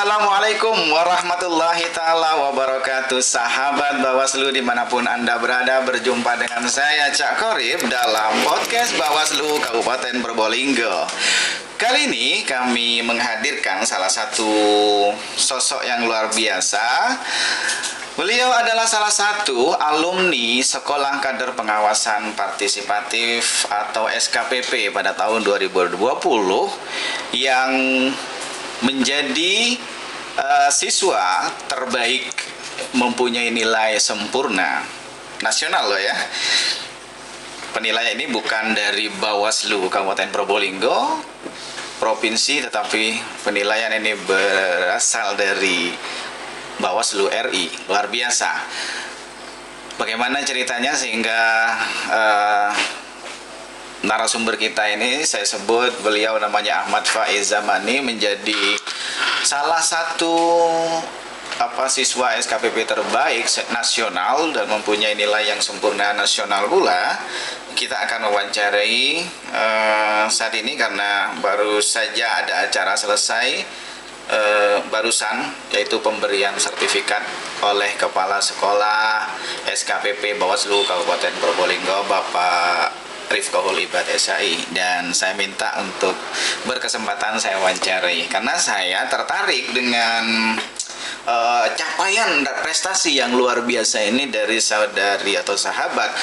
Assalamualaikum warahmatullahi ta'ala wabarakatuh. Sahabat Bawaslu dimanapun Anda berada, berjumpa dengan saya Cak Korib dalam podcast Bawaslu Kabupaten Probolinggo. Kali ini kami menghadirkan salah satu sosok yang luar biasa. Beliau adalah salah satu alumni Sekolah Kader Pengawasan Partisipatif atau SKPP pada tahun 2020 yang menjadi siswa terbaik, mempunyai nilai sempurna nasional loh ya. Penilaian ini bukan dari Bawaslu Kabupaten Probolinggo provinsi, tetapi penilaian ini berasal dari Bawaslu RI. Luar biasa. Bagaimana ceritanya sehingga narasumber kita ini, saya sebut beliau namanya Ahmad Faiz Zamani, menjadi salah satu siswa SKPP terbaik nasional dan mempunyai nilai yang sempurna nasional pula. Kita akan mewawancarai saat ini karena baru saja ada acara selesai barusan, yaitu pemberian sertifikat oleh Kepala Sekolah SKPP Bawaslu Kabupaten Probolinggo, Bapak Rifkohul Ibad SAI, dan saya minta untuk berkesempatan saya wawancarai karena saya tertarik dengan capaian dan prestasi yang luar biasa ini dari saudari atau sahabat,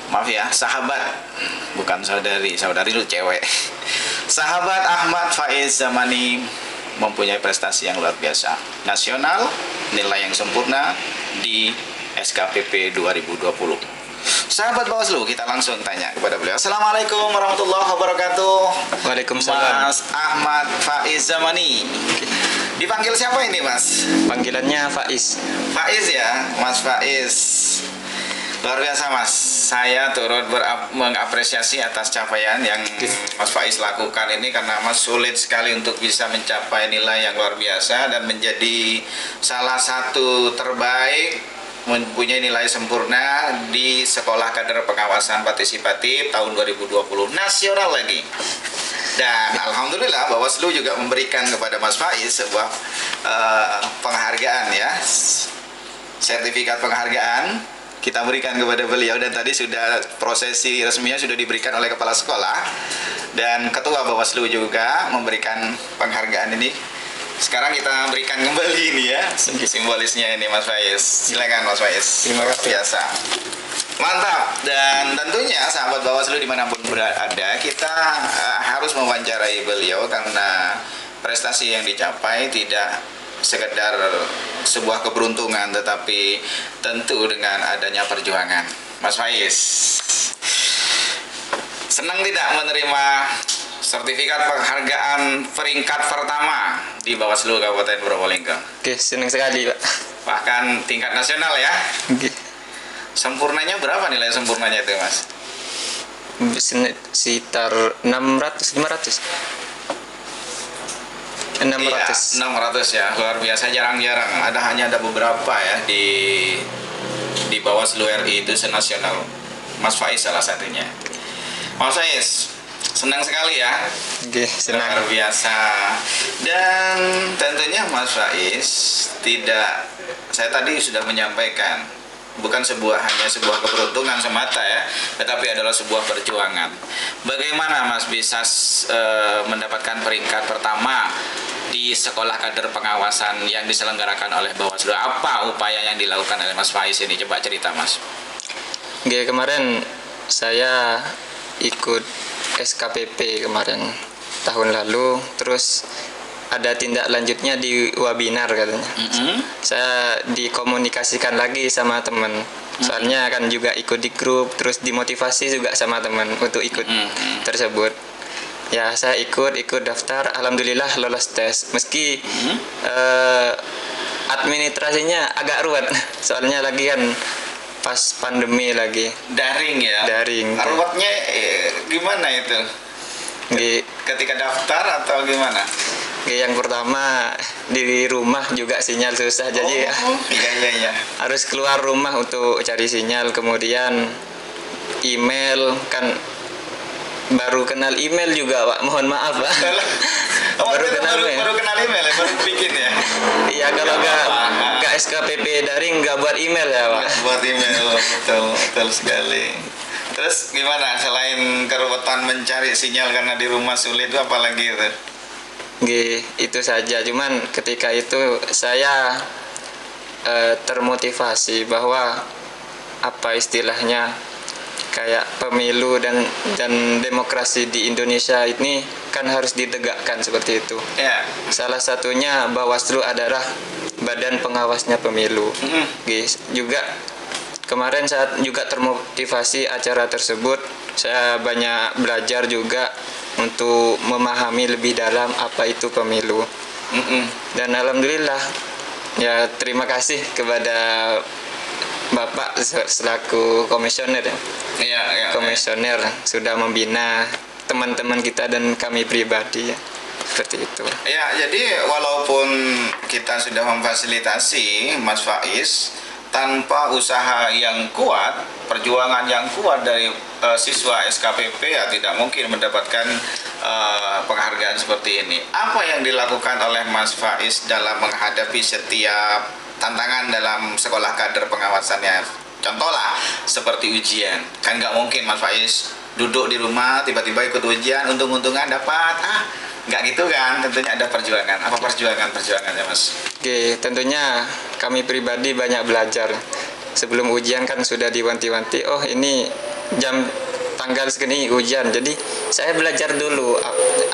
maaf ya, sahabat bukan saudari itu cewek. Sahabat Ahmad Faiz Zamani mempunyai prestasi yang luar biasa nasional, nilai yang sempurna di SKPP 2020. Sahabat Bawaslu, kita langsung tanya kepada beliau. Assalamualaikum warahmatullahi wabarakatuh. Waalaikumsalam. Mas Ahmad Faiz Zamani. Dipanggil siapa ini, Mas? Panggilannya Faiz. Faiz ya, Mas Faiz. Luar biasa, Mas. Saya turut mengapresiasi atas capaian yang Mas Faiz lakukan ini, karena Mas sulit sekali untuk bisa mencapai nilai yang luar biasa dan menjadi salah satu terbaik, mempunyai nilai sempurna di Sekolah Kader Pengawasan Partisipatif tahun 2020 nasional lagi. Dan alhamdulillah Bawaslu juga memberikan kepada Mas Faiz sebuah penghargaan ya, sertifikat penghargaan kita berikan kepada beliau, dan tadi sudah prosesi resminya sudah diberikan oleh Kepala Sekolah dan Ketua Bawaslu juga memberikan penghargaan ini. Sekarang kita berikan kembali ini ya, simbolisnya ini Mas Faiz. Silakan Mas Faiz. Terima kasih. Biasa. Mantap. Dan tentunya sahabat Bawaslu dimanapun berada, kita harus mewawancarai beliau karena prestasi yang dicapai tidak sekedar sebuah keberuntungan, tetapi tentu dengan adanya perjuangan. Mas Faiz, senang tidak menerima sertifikat penghargaan peringkat pertama di Bawaslu Kabupaten Probolinggo? Oke, senang sekali, Pak. Bahkan tingkat nasional ya? Oke. Sempurnanya berapa nilai sempurnanya itu, Mas? Sekitar 600, 500. 600. Iya, 600 ya. Luar biasa, jarang-jarang. Hanya ada beberapa ya di Bawaslu RI itu senasional. Mas Faiz salah satunya. Mas Faiz, senang sekali ya. Oke, senang. Luar biasa. Dan tentunya Mas Faiz saya tadi sudah menyampaikan, bukan hanya sebuah keberuntungan semata ya, tetapi adalah sebuah perjuangan. Bagaimana Mas bisa mendapatkan peringkat pertama di Sekolah Kader Pengawasan yang diselenggarakan oleh Bawaslu? Apa upaya yang dilakukan oleh Mas Faiz ini? Coba cerita, Mas. Oke, kemarin saya ikut SKPP kemarin tahun lalu, terus ada tindak lanjutnya di webinar katanya. Saya dikomunikasikan lagi sama teman. Soalnya kan juga ikut di grup, terus dimotivasi juga sama teman untuk ikut tersebut. Ya, saya ikut daftar, alhamdulillah lolos tes. Meski administrasinya agak ruwet, soalnya lagi kan pas pandemi lagi. Daring ya? Daring. Ruwetnya gimana itu? Ketika daftar atau gimana? Yang pertama di rumah juga sinyal susah, jadi iya. harus keluar rumah untuk cari sinyal. Kemudian email kan baru kenal email juga, Pak. Mohon maaf, Pak. Oh, Baru itu kenal ya. baru kenal email ya, baru bikin ya. Iya, kalau nggak SKPP daring nggak buat email ya Pak. Buat email, betul, betul sekali. Terus gimana selain keruwetan mencari sinyal karena di rumah sulit itu apalagi itu? Itu saja. Cuman ketika itu saya termotivasi bahwa apa istilahnya kayak pemilu dan demokrasi di Indonesia ini kan harus ditegakkan seperti itu. Ya. Salah satunya Bawaslu adalah badan pengawasnya pemilu. Juga kemarin saat juga termotivasi acara tersebut, saya banyak belajar juga untuk memahami lebih dalam apa itu pemilu. Dan alhamdulillah, ya terima kasih kepada Bapak selaku komisioner ya. Iya, Komisioner sudah membina teman-teman kita dan kami pribadi ya. Seperti itu. Ya, jadi walaupun kita sudah memfasilitasi Mas Faiz, tanpa usaha yang kuat, perjuangan yang kuat dari siswa SKPP ya tidak mungkin mendapatkan penghargaan seperti ini. Apa yang dilakukan oleh Mas Faiz dalam menghadapi setiap tantangan dalam sekolah kader pengawasannya? Contoh lah, seperti ujian. Kan nggak mungkin Mas Faiz duduk di rumah, tiba-tiba ikut ujian, untung-untungan dapat. Nggak gitu kan, tentunya ada perjuangan. Apa perjuangannya Mas? Oke, tentunya kami pribadi banyak belajar. Sebelum ujian kan sudah diwanti-wanti, oh ini jam tanggal segini ujian. Jadi saya belajar dulu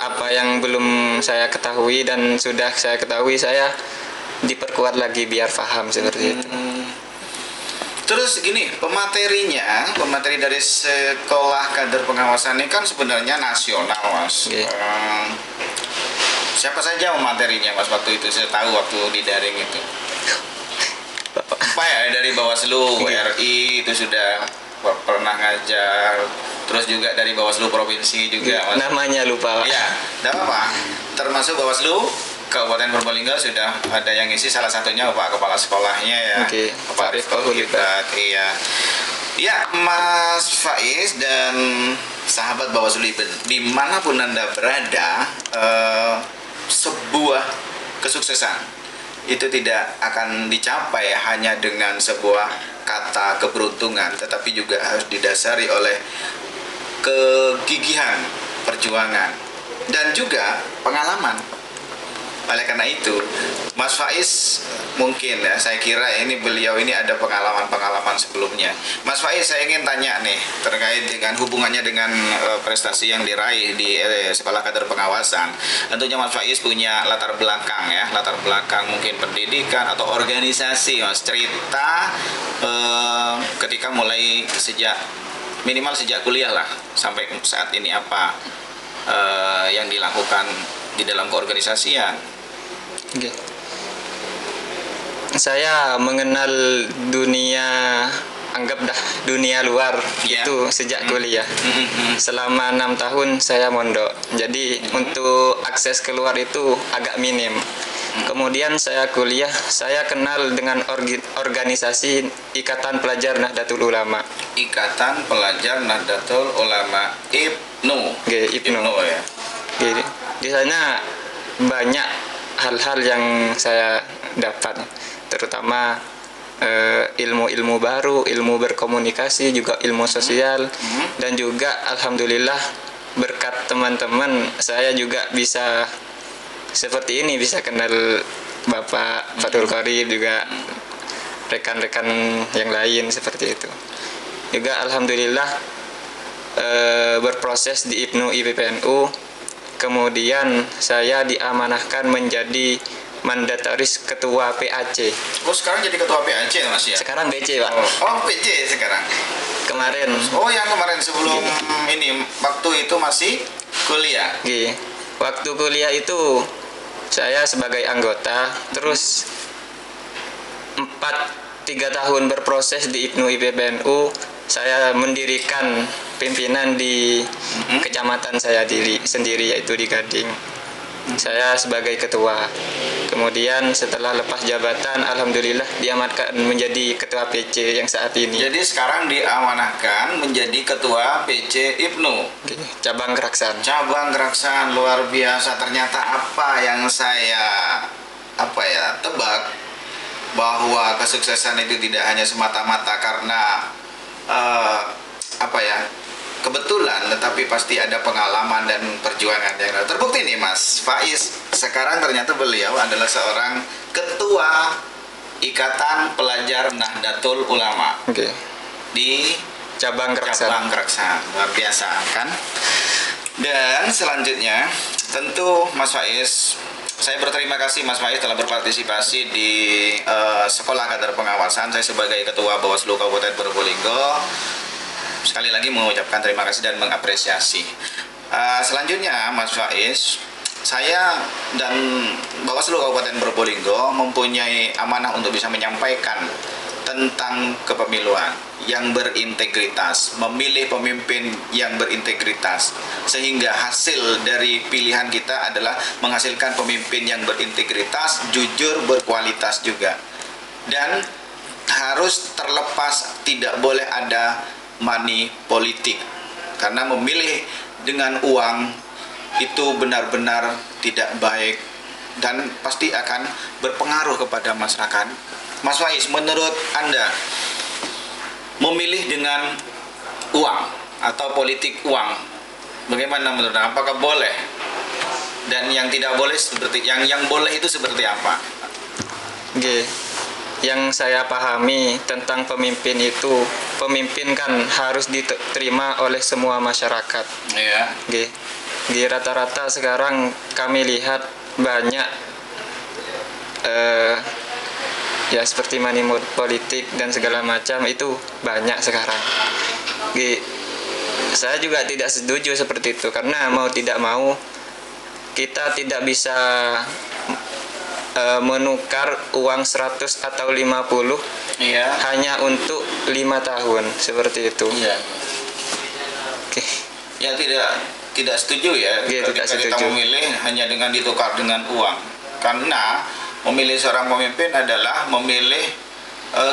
apa yang belum saya ketahui dan sudah saya ketahui, saya diperkuat lagi biar paham seperti itu. Terus gini, pemateri dari sekolah kader pengawasan ini kan sebenarnya nasional, Mas. Siapa saja materinya, Mas, waktu itu? Saya tahu waktu di daring itu. Apa ya, dari Bawaslu RI itu sudah pernah ngajar. Terus juga dari Bawaslu Provinsi juga, Mas. Namanya lupa, Pak. Ya, tidak apa-apa. Termasuk Bawaslu Kabupaten Purbalingga sudah ada yang ngisi, salah satunya Pak Kepala Sekolahnya ya. Pak Rifkah Hulibat. Iya. Ya, Mas Faiz dan sahabat Bawaslu Iben, dimanapun Anda berada, sebuah kesuksesan itu tidak akan dicapai hanya dengan sebuah kata keberuntungan, tetapi juga harus didasari oleh kegigihan, perjuangan, dan juga pengalaman. Oleh karena itu, Mas Faiz mungkin ya, saya kira beliau ini ada pengalaman-pengalaman sebelumnya. Mas Faiz, saya ingin tanya nih terkait dengan hubungannya dengan prestasi yang diraih di sekolah kader pengawasan. Tentunya Mas Faiz punya latar belakang mungkin pendidikan atau organisasi. Mas, cerita ketika mulai minimal sejak kuliah lah sampai saat ini apa yang dilakukan di dalam keorganisasian. Saya mengenal dunia luar itu sejak kuliah. Selama 6 tahun saya mondok. Jadi untuk akses keluar itu agak minim. Kemudian saya kuliah, saya kenal dengan organisasi Ikatan Pelajar Nahdlatul Ulama. Ikatan Pelajar Nahdlatul Ulama, IPNU. IPNU ya. Di sana banyak hal-hal yang saya dapat, terutama ilmu-ilmu baru, ilmu berkomunikasi, juga ilmu sosial, dan juga alhamdulillah berkat teman-teman saya juga bisa seperti ini, bisa kenal Bapak Fathul Qorib, juga rekan-rekan yang lain seperti itu. Juga alhamdulillah berproses di IPNU IPPNU. Kemudian saya diamanahkan menjadi mandataris ketua PAC. Oh, sekarang jadi ketua PAC Mas ya? Sekarang BC, Pak. Oh, PC sekarang. Kemarin. Oh, yang kemarin sebelum ini, waktu itu masih kuliah. Waktu kuliah itu saya sebagai anggota, terus 3 tahun berproses di IPNU IPPNU, saya mendirikan pimpinan di kecamatan saya sendiri, yaitu di Gading. Saya sebagai ketua. Kemudian setelah lepas jabatan, alhamdulillah diamankan menjadi ketua PC yang saat ini. Jadi sekarang diamanahkan menjadi ketua PC Ibnu. Oke, cabang Keraksan. Cabang Keraksan, luar biasa. Ternyata apa yang saya tebak, bahwa kesuksesan itu tidak hanya semata-mata karena kebetulan, tetapi pasti ada pengalaman dan perjuangan yang terbukti nih Mas Faiz. Sekarang ternyata beliau adalah seorang ketua Ikatan Pelajar Nahdlatul Ulama Oke. di Cabang Keraksan. Cabang Keraksan. Luar biasa kan? Dan selanjutnya tentu Mas Faiz, saya berterima kasih Mas Faiz telah berpartisipasi di Sekolah Kadar Pengawasan. Saya sebagai Ketua Bawaslu Kabupaten Probolinggo sekali lagi mengucapkan terima kasih dan mengapresiasi. Selanjutnya Mas Faiz, saya dan Bawaslu Kabupaten Probolinggo mempunyai amanah untuk bisa menyampaikan tentang kepemiluan yang berintegritas, memilih pemimpin yang berintegritas, sehingga hasil dari pilihan kita adalah menghasilkan pemimpin yang berintegritas, jujur, berkualitas juga. Dan harus terlepas, tidak boleh ada money politik, karena memilih dengan uang itu benar-benar tidak baik dan pasti akan berpengaruh kepada masyarakat. Mas Faiz, menurut Anda memilih dengan uang atau politik uang, bagaimana menurut Anda? Apakah boleh? Dan yang tidak boleh seperti yang boleh itu seperti apa? Oke. Yang saya pahami tentang pemimpin itu, pemimpin kan harus diterima oleh semua masyarakat. Iya. Oke. Di rata-rata sekarang kami lihat banyak ya seperti money politik dan segala macam itu banyak sekarang. Oke. Saya juga tidak setuju seperti itu, karena mau tidak mau kita tidak bisa menukar uang 100 atau 50 Iya. hanya untuk 5 tahun seperti itu. Iya. Oke. Ya tidak setuju ya Iya, ketika tidak kita setuju. memilih hanya dengan ditukar dengan uang. Karena memilih seorang pemimpin adalah memilih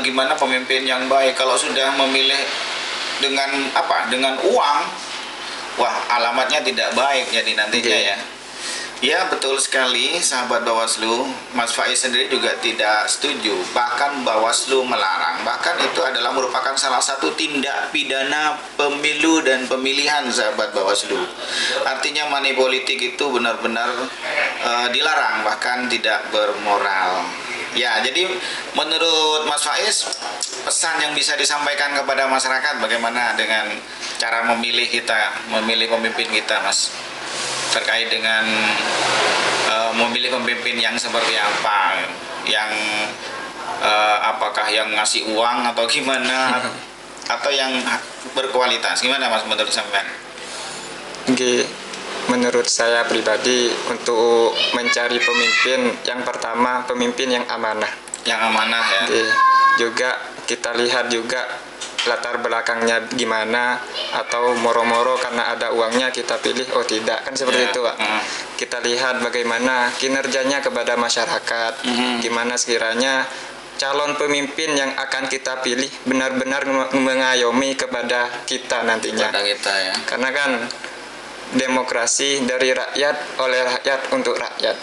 gimana pemimpin yang baik. Kalau sudah memilih dengan dengan uang, wah alamatnya tidak baik jadi nantinya Oke. ya. Ya betul sekali sahabat Bawaslu. Mas Faiz sendiri juga tidak setuju. Bahkan Bawaslu melarang. Bahkan itu adalah merupakan salah satu tindak pidana pemilu dan pemilihan sahabat Bawaslu. Artinya money politik itu benar-benar dilarang, bahkan tidak bermoral. Ya, jadi menurut Mas Faiz, pesan yang bisa disampaikan kepada masyarakat bagaimana dengan cara memilih pemimpin kita, Mas? Terkait dengan memilih pemimpin yang seperti apa, yang apakah yang ngasih uang atau gimana, atau yang berkualitas, gimana Mas menurut sampean? Oke. Menurut saya pribadi, untuk mencari pemimpin, yang pertama pemimpin yang amanah. Yang amanah ya. Oke. Juga kita lihat juga latar belakangnya gimana, atau moro-moro karena ada uangnya kita pilih, oh tidak, kan seperti Ya. itu Pak. Kita lihat bagaimana kinerjanya kepada masyarakat, gimana sekiranya calon pemimpin yang akan kita pilih benar-benar mengayomi kepada kita nantinya. Kepada kita ya. Karena kan demokrasi dari rakyat oleh rakyat untuk rakyat,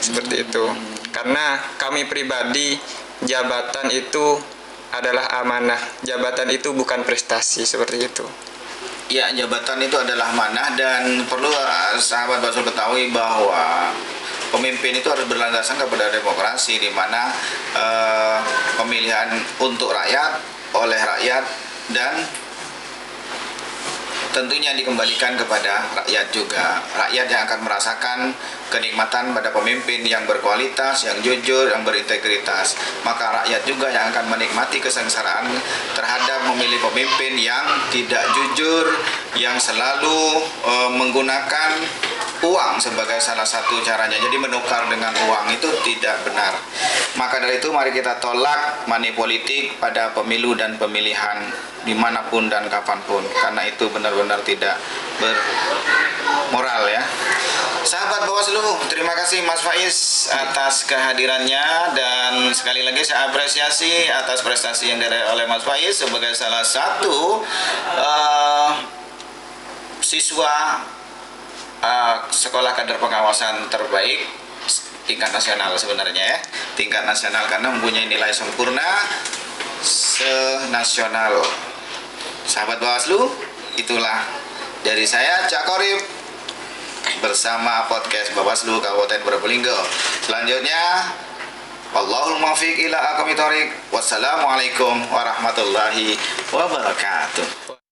seperti itu. Karena kami pribadi, jabatan itu adalah amanah, jabatan itu bukan prestasi, seperti itu. Ya, jabatan itu adalah amanah, dan perlu sahabat Bawaslu ketahui bahwa pemimpin itu harus berlandaskan kepada demokrasi, di mana pemilihan untuk rakyat, oleh rakyat, dan tentunya dikembalikan kepada rakyat juga. Rakyat yang akan merasakan kenikmatan pada pemimpin yang berkualitas, yang jujur, yang berintegritas. Maka rakyat juga yang akan menikmati kesengsaraan terhadap memilih pemimpin yang tidak jujur, yang selalu menggunakan uang sebagai salah satu caranya. Jadi menukar dengan uang itu tidak benar. Maka dari itu mari kita tolak money politik pada pemilu dan pemilihan dimanapun dan kapanpun, karena itu benar-benar tidak bermoral ya. Sahabat Bawaslu, terima kasih Mas Faiz atas kehadirannya, dan sekali lagi saya apresiasi atas prestasi yang diraih oleh Mas Faiz sebagai salah satu siswa sekolah kader pengawasan terbaik tingkat nasional sebenarnya ya, tingkat nasional karena mempunyai nilai sempurna senasional. Sahabat Bawaslu, itulah dari saya Cak Korip bersama podcast Bawaslu Kabupaten Probolinggo. Selanjutnya, wallahul muwaffiq ila aqwamit thoriq. Wassalamualaikum warahmatullahi wabarakatuh.